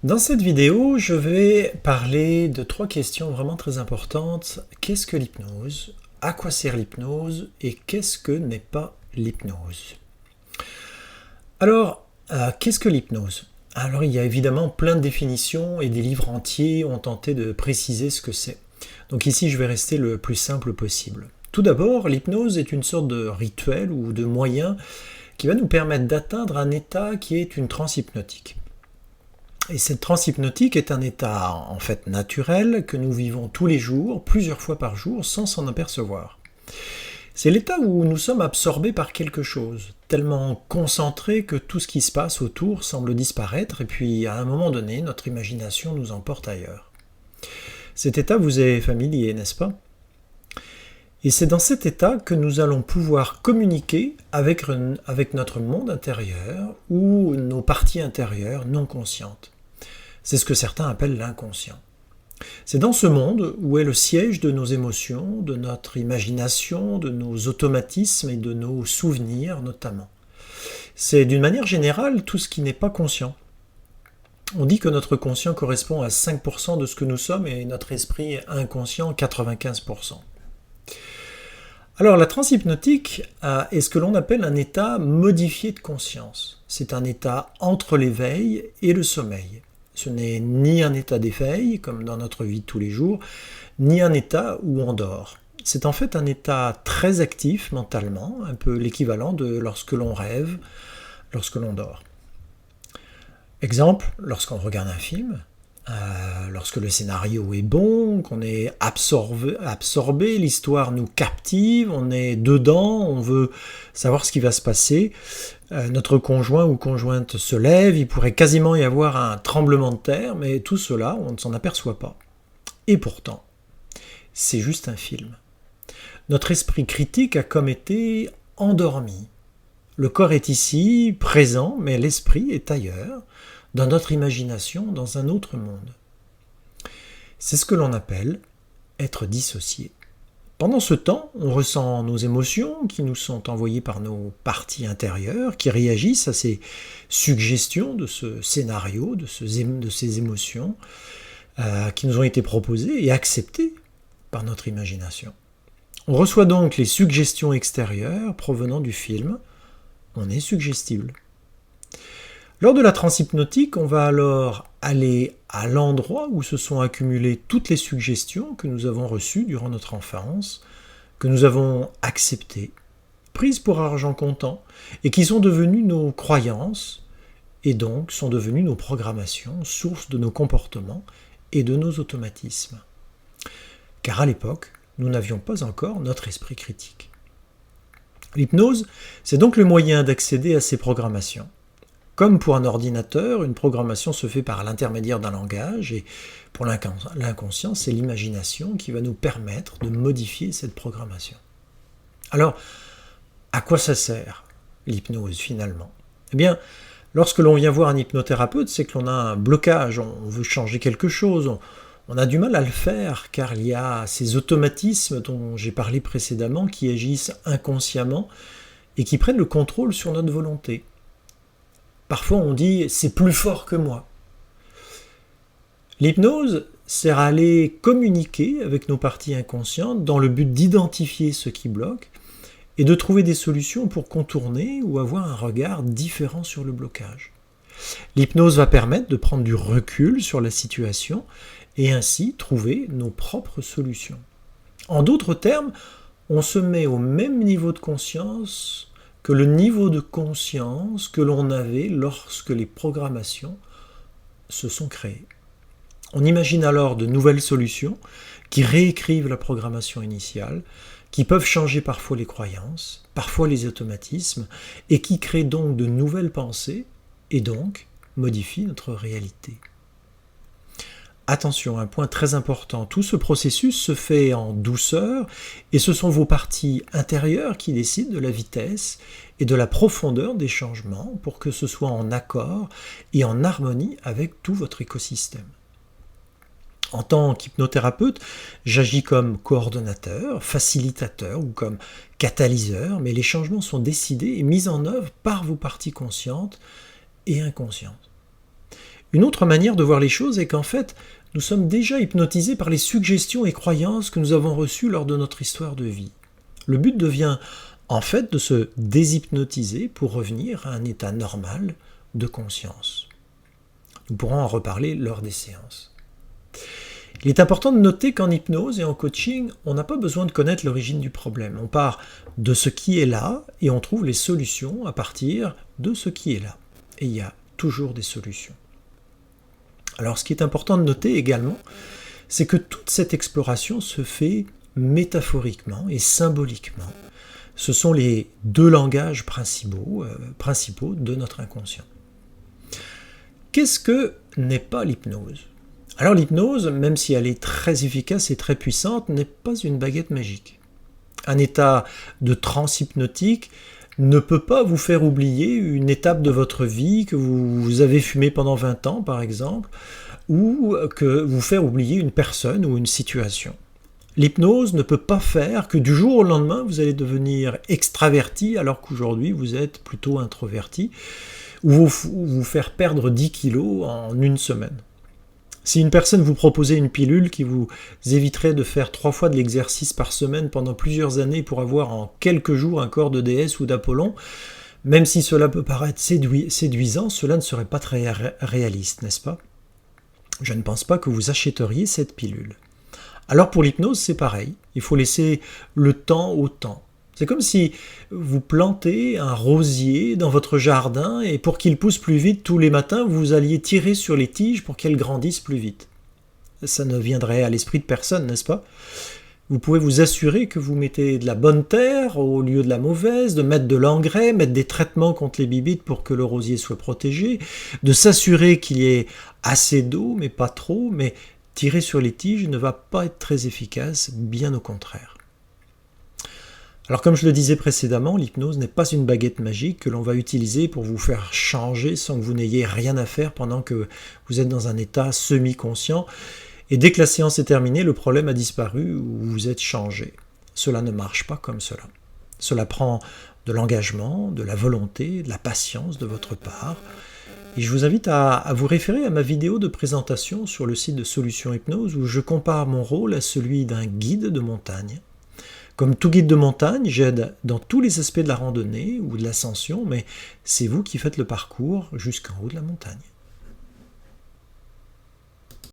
Dans cette vidéo, je vais parler de trois questions vraiment très importantes. Qu'est-ce que l'hypnose? À quoi sert l'hypnose? Et qu'est-ce que n'est pas l'hypnose? Alors, qu'est-ce que l'hypnose? Alors, il y a évidemment plein de définitions et des livres entiers ont tenté de préciser ce que c'est. Donc ici, je vais rester le plus simple possible. Tout d'abord, l'hypnose est une sorte de rituel ou de moyen qui va nous permettre d'atteindre un état qui est une transe hypnotique. Et cette transe hypnotique est un état en fait naturel que nous vivons tous les jours, plusieurs fois par jour, sans s'en apercevoir. C'est l'état où nous sommes absorbés par quelque chose, tellement concentrés que tout ce qui se passe autour semble disparaître et puis à un moment donné, notre imagination nous emporte ailleurs. Cet état vous est familier, n'est-ce pas? Et c'est dans cet état que nous allons pouvoir communiquer avec notre monde intérieur ou nos parties intérieures non conscientes. C'est ce que certains appellent l'inconscient. C'est dans ce monde où est le siège de nos émotions, de notre imagination, de nos automatismes et de nos souvenirs notamment. C'est d'une manière générale tout ce qui n'est pas conscient. On dit que notre conscient correspond à 5% de ce que nous sommes et notre esprit inconscient 95%. Alors la transe hypnotique est ce que l'on appelle un état modifié de conscience. C'est un état entre l'éveil et le sommeil. Ce n'est ni un état d'éveil, comme dans notre vie de tous les jours, ni un état où on dort. C'est en fait un état très actif mentalement, un peu l'équivalent de lorsque l'on rêve, lorsque l'on dort. Exemple, lorsqu'on regarde un film, lorsque le scénario est bon, qu'on est absorbé, l'histoire nous captive, on est dedans, on veut savoir ce qui va se passer. Notre conjoint ou conjointe se lève, il pourrait quasiment y avoir un tremblement de terre, mais tout cela, on ne s'en aperçoit pas. Et pourtant, c'est juste un film. Notre esprit critique a comme été endormi. Le corps est ici, présent, mais l'esprit est ailleurs, dans notre imagination, dans un autre monde. C'est ce que l'on appelle être dissocié. Pendant ce temps, on ressent nos émotions qui nous sont envoyées par nos parties intérieures, qui réagissent à ces suggestions de ce scénario, de ces émotions qui nous ont été proposées et acceptées par notre imagination. On reçoit donc les suggestions extérieures provenant du film. On est suggestible. Lors de la transe hypnotique, on va alors aller à l'endroit où se sont accumulées toutes les suggestions que nous avons reçues durant notre enfance, que nous avons acceptées, prises pour argent comptant, et qui sont devenues nos croyances, et donc sont devenues nos programmations, source de nos comportements et de nos automatismes. Car à l'époque, nous n'avions pas encore notre esprit critique. L'hypnose, c'est donc le moyen d'accéder à ces programmations. Comme pour un ordinateur, une programmation se fait par l'intermédiaire d'un langage, et pour l'inconscient, c'est l'imagination qui va nous permettre de modifier cette programmation. Alors, à quoi ça sert, l'hypnose, finalement? Eh bien, lorsque l'on vient voir un hypnothérapeute, c'est que l'on a un blocage, on veut changer quelque chose, on a du mal à le faire, car il y a ces automatismes dont j'ai parlé précédemment qui agissent inconsciemment et qui prennent le contrôle sur notre volonté. Parfois on dit « c'est plus fort que moi ». L'hypnose sert à aller communiquer avec nos parties inconscientes dans le but d'identifier ce qui bloque et de trouver des solutions pour contourner ou avoir un regard différent sur le blocage. L'hypnose va permettre de prendre du recul sur la situation et ainsi trouver nos propres solutions. En d'autres termes, on se met au même niveau de conscience que le niveau de conscience que l'on avait lorsque les programmations se sont créées. On imagine alors de nouvelles solutions qui réécrivent la programmation initiale, qui peuvent changer parfois les croyances, parfois les automatismes, et qui créent donc de nouvelles pensées, et donc modifient notre réalité. Attention, un point très important, tout ce processus se fait en douceur et ce sont vos parties intérieures qui décident de la vitesse et de la profondeur des changements pour que ce soit en accord et en harmonie avec tout votre écosystème. En tant qu'hypnothérapeute, j'agis comme coordonnateur, facilitateur ou comme catalyseur, mais les changements sont décidés et mis en œuvre par vos parties conscientes et inconscientes. Une autre manière de voir les choses est qu'en fait, nous sommes déjà hypnotisés par les suggestions et croyances que nous avons reçues lors de notre histoire de vie. Le but devient en fait de se déshypnotiser pour revenir à un état normal de conscience. Nous pourrons en reparler lors des séances. Il est important de noter qu'en hypnose et en coaching, on n'a pas besoin de connaître l'origine du problème. On part de ce qui est là et on trouve les solutions à partir de ce qui est là. Et il y a toujours des solutions. Alors ce qui est important de noter également, c'est que toute cette exploration se fait métaphoriquement et symboliquement. Ce sont les deux langages principaux de notre inconscient. Qu'est-ce que n'est pas l'hypnose ? Alors l'hypnose, même si elle est très efficace et très puissante, n'est pas une baguette magique. Un état de transe hypnotique ne peut pas vous faire oublier une étape de votre vie, que vous avez fumé pendant 20 ans par exemple, ou que vous faire oublier une personne ou une situation. L'hypnose ne peut pas faire que du jour au lendemain vous allez devenir extraverti alors qu'aujourd'hui vous êtes plutôt introverti, ou vous faire perdre 10 kilos en une semaine. Si une personne vous proposait une pilule qui vous éviterait de faire 3 fois de l'exercice par semaine pendant plusieurs années pour avoir en quelques jours un corps de déesse ou d'Apollon, même si cela peut paraître séduisant, cela ne serait pas très réaliste, n'est-ce pas ? Je ne pense pas que vous achèteriez cette pilule. Alors pour l'hypnose, c'est pareil. Il faut laisser le temps au temps. C'est comme si vous plantez un rosier dans votre jardin et pour qu'il pousse plus vite tous les matins, vous alliez tirer sur les tiges pour qu'elles grandissent plus vite. Ça ne viendrait à l'esprit de personne, n'est-ce pas ? Vous pouvez vous assurer que vous mettez de la bonne terre au lieu de la mauvaise, de mettre de l'engrais, mettre des traitements contre les bibites pour que le rosier soit protégé, de s'assurer qu'il y ait assez d'eau, mais pas trop, mais tirer sur les tiges ne va pas être très efficace, bien au contraire. Alors comme je le disais précédemment, l'hypnose n'est pas une baguette magique que l'on va utiliser pour vous faire changer sans que vous n'ayez rien à faire pendant que vous êtes dans un état semi-conscient. Et dès que la séance est terminée, le problème a disparu ou vous êtes changé. Cela ne marche pas comme cela. Cela prend de l'engagement, de la volonté, de la patience de votre part. Et je vous invite à vous référer à ma vidéo de présentation sur le site de Solutions Hypnose où je compare mon rôle à celui d'un guide de montagne. Comme tout guide de montagne, j'aide dans tous les aspects de la randonnée ou de l'ascension, mais c'est vous qui faites le parcours jusqu'en haut de la montagne.